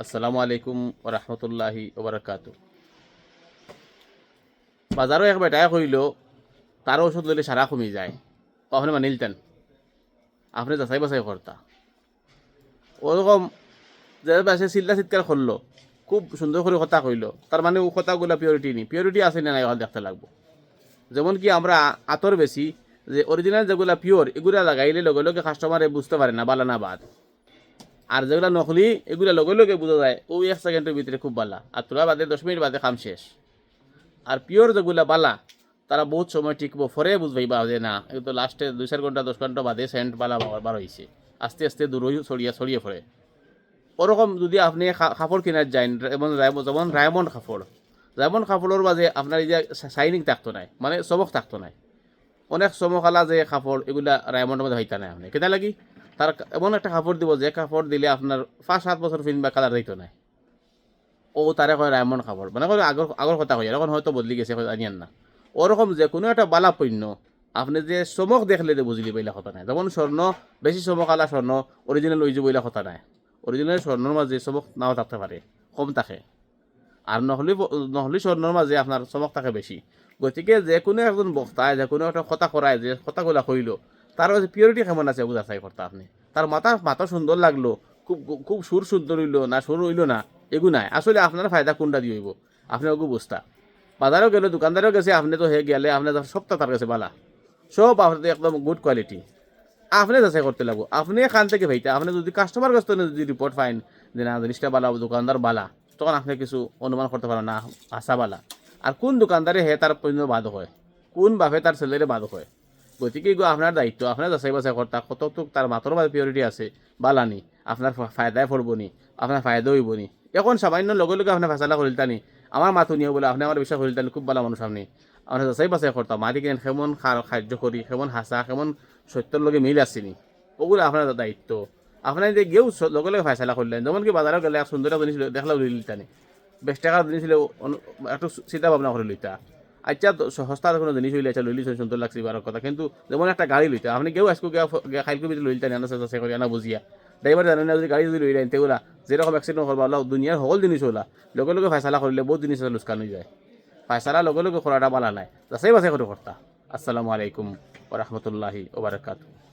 আসসালামু আলাইকুম ওরহমতুল্লাহি ওবরাকাতু। বাজারও এক বেটায় কইল তার ওষুধ লইলে সারা কমে যায়, আপনি মানিলতেন? আপনি যাচাই বাছাই করতা ওরকম যে পাশে চিল্লা চিৎকার করলো, খুব সুন্দর করে কথা কইল, তার মানে ও কথাগুলো পিওরিটি নি, পিওরিটি আছে না নাই ওখানে দেখতে লাগবো। যেমন কি আমরা আতর বেশি, যে অরিজিনাল যেগুলা পিওর এগুলা লাগাইলে লগে লগে কাস্টমারে বুঝতে পারে না বালা না বাদ, আর যেগুলা নকলি এগুলা লগে লগে বোঝা যায় ও 1 সেকেন্ডের ভিতরে খুব বালা, আর তোরা বাদে 10 মিনিট বাদে কাম শেষ। আর পিওর যেগুলা বালা তারা বহুত সময় টিকবো, ফরে বুঝবাইবা যে না এ তো লাস্টে 2-4 ঘন্টা 10 ঘন্টা বাদে সেন্ট বালা বার হয়েছে, আস্তে আস্তে দূর ছড়িয়ে ছড়িয়ে পড়ে। ওরকম যদি আপনি কাপড় কিনার যান, যেমন রায়মন্ড কাপড়, রায়মন্ড কাপড়ের মাঝে আপনার এই যে শাইনিং থাকতো নাই, মানে চমক থাকতো নাই, অনেক চমকালা যে কাপড় এগুলা রায়মন্ডের মধ্যে হইতা নাই। আপনি কেটা লাগি তার এমন একটা কাপড় দিব যে কাপড় দিলে আপনার 5-7 বছর ফিনবা কালার দিত নাই, ও তারে কয় ডায়মন্ড খাবার, মানে কয় আগর আগর কথা কই, এখন হয়তো বদলি গেছে, জানিয়েন না। ওরকম যে কোনো একটা বালা পণ্য আপনি যে চমক দেখলে যে বুঝলি বইলা কথা নাই। যেমন স্বর্ণ, বেশি চমক আলা স্বর্ণ অরিজিনাল ওই যে বইলা কথা নাই। অরিজিনাল স্বর্ণর মাঝে চমক নাও থাকতে পারে, কম থাকে। আর নহলি নহলি স্বর্ণর মাঝে আপনার চমক থাকে বেশি। গতিকে যে কোনো একজন বক্তায় যে কোনো একটা কথা করায়, যে কথাগুলা কইল তার মাঝে পিওরিটি কেমন আছে বুঝা চাই করতে আপনি। তার মাথা মাথা সুন্দর লাগলো, খুব খুব সুর সুন্দর হইলো না সুর হইলো না, এগু নাই। আসলে আপনার ফায়দা কোনটা দিয়ে হইব আপনি ওগু বুঝতা। বাজারেও গেলে দোকানদারেও গেছে, আপনি তো হে গেলে আপনি সবটা তার কাছে বালা, সব আপনাদের একদম গুড কোয়ালিটি। আপনি যাচাই করতে লাগবো, আপনি খান থেকে ভাইতা। আপনি যদি কাস্টমার কাছ থেকে যদি রিপোর্ট পাইন যে না জিনিসটা বালা, দোকানদার বালা, তখন আপনি কিছু অনুমান করতে পারেন না আশা বালা। আর কোন দোকানদারে হে তার পণ্য বাধক হয়, কোন বাপে তার ছেলেরে বাধক হয়। গতিকে এগুলো আপনার দায়িত্ব, আপনার যাচাই বাছাই কর্তা কতটুক তার মাত্র বা পিওরিটি আছে বালানি, আপনার ফায়দায় পড়বো নি, আপনার ফায়দা হইব নি। এখন সামান্য লগে লগে আপনি ফেসালা করিলতানি, আমার মাথু নিয়ে বলে আপনি আমার বিশ্বাস করিলতানি, খুব ভালো মানুষ আপনি। আমরা যাচাই বাছাই করতাম মারি কেন কেমন সাহায্য করি, কেমন হাসা, কেমন সত্যর লগে মিল আসেনি, ওগুলো আপনার দায়িত্ব। আপনার যে গেও লগে লগে ফেসালা করলেন, যেমন কি বাজারে গেলে এক সুন্দর জিনিস দেখলা লইলিতানি, 20 টাকার জিনিস হলে একটু চিন্তা ভাবনা করে লইতা। আচ্ছা সস্তার কোনো জিনিস হইলে আচ্ছা লইলি সুন্দর লাগছে এবার কথা, কিন্তু যেমন একটা গাড়ি লইতা আপনি কেউ আজকে খাইলকে ভিতরে লইলতা না সে করি না বুঝিয়া। ড্রাইভার জানেন না যদি গাড়ি যদি লইলেন তেগুলা যেরকম অ্যাক্সিডেন্ট করবা আল্লাহ দুনিয়ার সকল জিনিস হলা লগে লগে ফেসালা করলে বহুত জিনিস লুস্কান হয়ে যায়। ফেসালা লগে লগে করাটা বালা নাই, যাচাই বাছাই করে করতা। আসসালামু আলাইকুম ওরহমতুল্লাহি ওবরাকাতুহু।